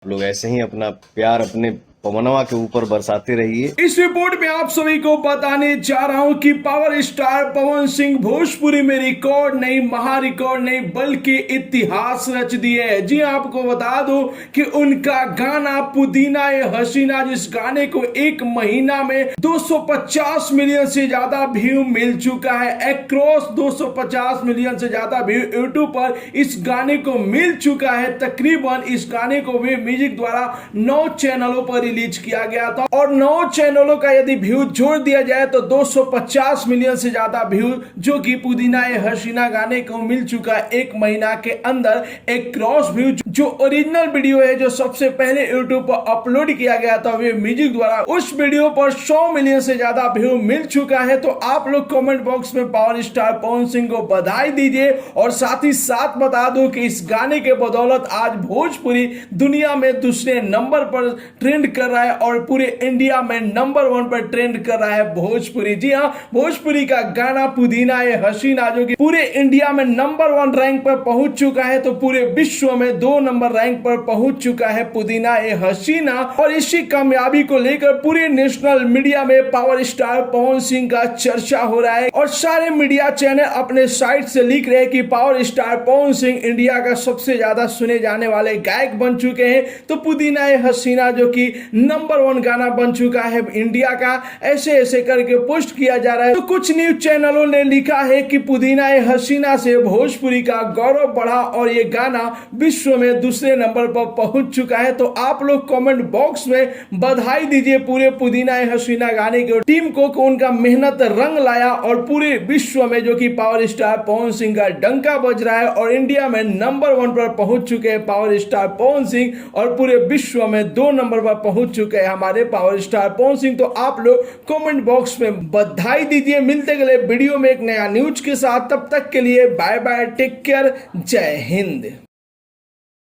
लोग ऐसे ही अपना प्यार अपने पवनवा के ऊपर बरसाते रहिए। इस रिपोर्ट में आप सभी को बताने जा रहा हूं कि पावर स्टार पवन सिंह भोजपुरी में रिकॉर्ड नहीं, महा रिकॉर्ड नहीं, बल्कि इतिहास रच दिए है। जी आपको बता दो कि उनका गाना पुदीना ए हसीना, जिस गाने को एक महीना में 250 मिलियन से ज्यादा व्यू मिल चुका है। अक्रॉस 250 मिलियन से ज्यादा व्यू यूट्यूब पर इस गाने को मिल चुका है। तकरीबन इस गाने को वे म्यूजिक द्वारा 9 चैनलों पर रिलीज किया गया था और 9 चैनलों का यदि व्यू जोड़ दिया जाए तो 250 मिलियन से ज्यादा व्यू जो कि पुदीना ए हसीना गाने को मिल चुका है एक महीना के अंदर। एक क्रॉस व्यू जो ओरिजिनल वीडियो है, जो सबसे पहले यूट्यूब पर अपलोड किया गया था वे म्यूजिक द्वारा, उस वीडियो पर 100 मिलियन से ज्यादा व्यू मिल चुका है। तो आप लोग कमेंट बॉक्स में पावर स्टार पवन सिंह को बधाई दीजिए और साथ ही साथ बता दो कि इस गाने के बदौलत आज भोजपुरी दुनिया में दूसरे नंबर पर ट्रेंड कर रहा है और पूरे इंडिया में नंबर 1 पर ट्रेंड कर रहा है भोजपुरी। जी हाँ, भोजपुरी का गाना पुदीना ए हसीना जो कि पूरे इंडिया में नंबर 1 रैंक पर पहुंच चुका है, तो पूरे विश्व में 2 नंबर रैंक पर पहुंच चुका है पुदीना ए हसीना। और इसी कामयाबी को लेकर पूरे नेशनल मीडिया में पावर स्टार पवन सिंह का चर्चा हो रहा है और सारे मीडिया चैनल अपने साइट से लिख रहे हैं कि power star Pawan Singh India का सबसे ज्यादा सुने जाने वाले गायक बन चुके हैं। तो पुदीना ए हसीना जो कि नंबर 1 गाना बन चुका है इंडिया का, ऐसे ऐसे करके पोस्ट किया जा रहा है। तो कुछ न्यूज चैनलों ने लिखा है कि पुदीना ए हसीना से भोजपुरी का गौरव बढ़ा और ये गाना विश्व में दूसरे नंबर पर पहुंच चुका है। तो आप लोग कमेंट बॉक्स में बधाई दीजिए पूरे पुदीना ए हसीना गाने की टीम को, उनका मेहनत रंग लाया और पूरे विश्व में जो कि पावर स्टार पवन सिंह का डंका बज रहा है और इंडिया में नंबर 1 पर पहुंच चुके हैं पावर स्टार पवन सिंह और पूरे विश्व में 2 नंबर पर पहुंच चुके हैं हमारे पावर स्टार पवन सिंह। तो आप लोग कमेंट बॉक्स में बधाई दीजिए। मिलते गए वीडियो में एक नया न्यूज के साथ, तब तक के लिए बाय बाय, टेक केयर, जय हिंद।